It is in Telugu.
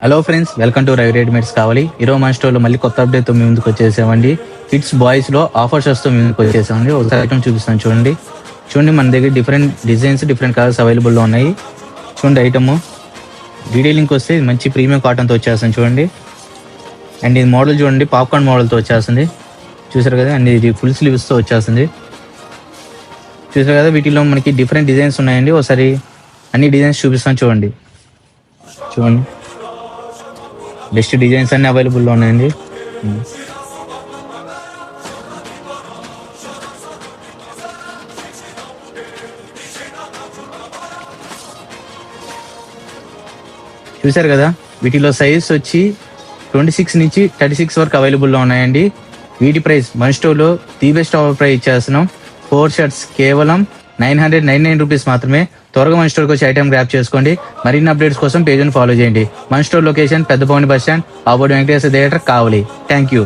Hello friends, welcome to Ravi readymades కావాలి. ఈరోజు మన స్టోర్లో మళ్ళీ కొత్త అప్డేట్తో మీ ముందుకు వచ్చేసామండి. కిడ్స్ బాయ్స్లో ఆఫర్స్ వస్తూ మీ ముందుకు వచ్చేసామండి. ఒకసారి ఐటమ్ చూపిస్తాను చూడండి. మన దగ్గర డిఫరెంట్ డిజైన్స్, డిఫరెంట్ కలర్స్ అవైలబుల్లో ఉన్నాయి. చూడండి ఐటమ్ డీటెయిలింగ్కి వస్తే మంచి ప్రీమియం కాటన్తో వచ్చేస్తుంది చూడండి. అండ్ ఇది మోడల్ చూడండి, పాప్కార్న్ మోడల్తో వచ్చేస్తుంది. చూసారు కదా, అండ్ ఇది ఫుల్ స్లీవ్స్తో వచ్చేస్తుంది. చూసారు కదా, వీటిలో మనకి డిఫరెంట్ డిజైన్స్ ఉన్నాయండి. ఒకసారి అన్ని డిజైన్స్ చూపిస్తాను చూడండి. బెస్ట్ డిజైన్స్ అన్ని అవైలబుల్లో ఉన్నాయండి. చూసారు కదా, వీటిలో సైజ్ వచ్చి 26 నుంచి 36 వరకు అవైలబుల్లో ఉన్నాయండి. వీటి ప్రైస్ మన స్టోర్లో ది బెస్ట్ ఆఫర్ ప్రైస్ ఇచ్చేస్తున్నాం. 4 షర్ట్స్ కేవలం 999 రూపీస్ మాత్రమే. త్వరగా మన స్టోర్కి వచ్చి ఐటమ్ గ్రాప్ చేసుకోండి. మరిన్ని అప్డేట్స్ కోసం పేజ్ని ఫాలో చేయండి. మన store location పెద్దపౌని bus stand, opposite Venkateswara theatre Kavali. Thank you.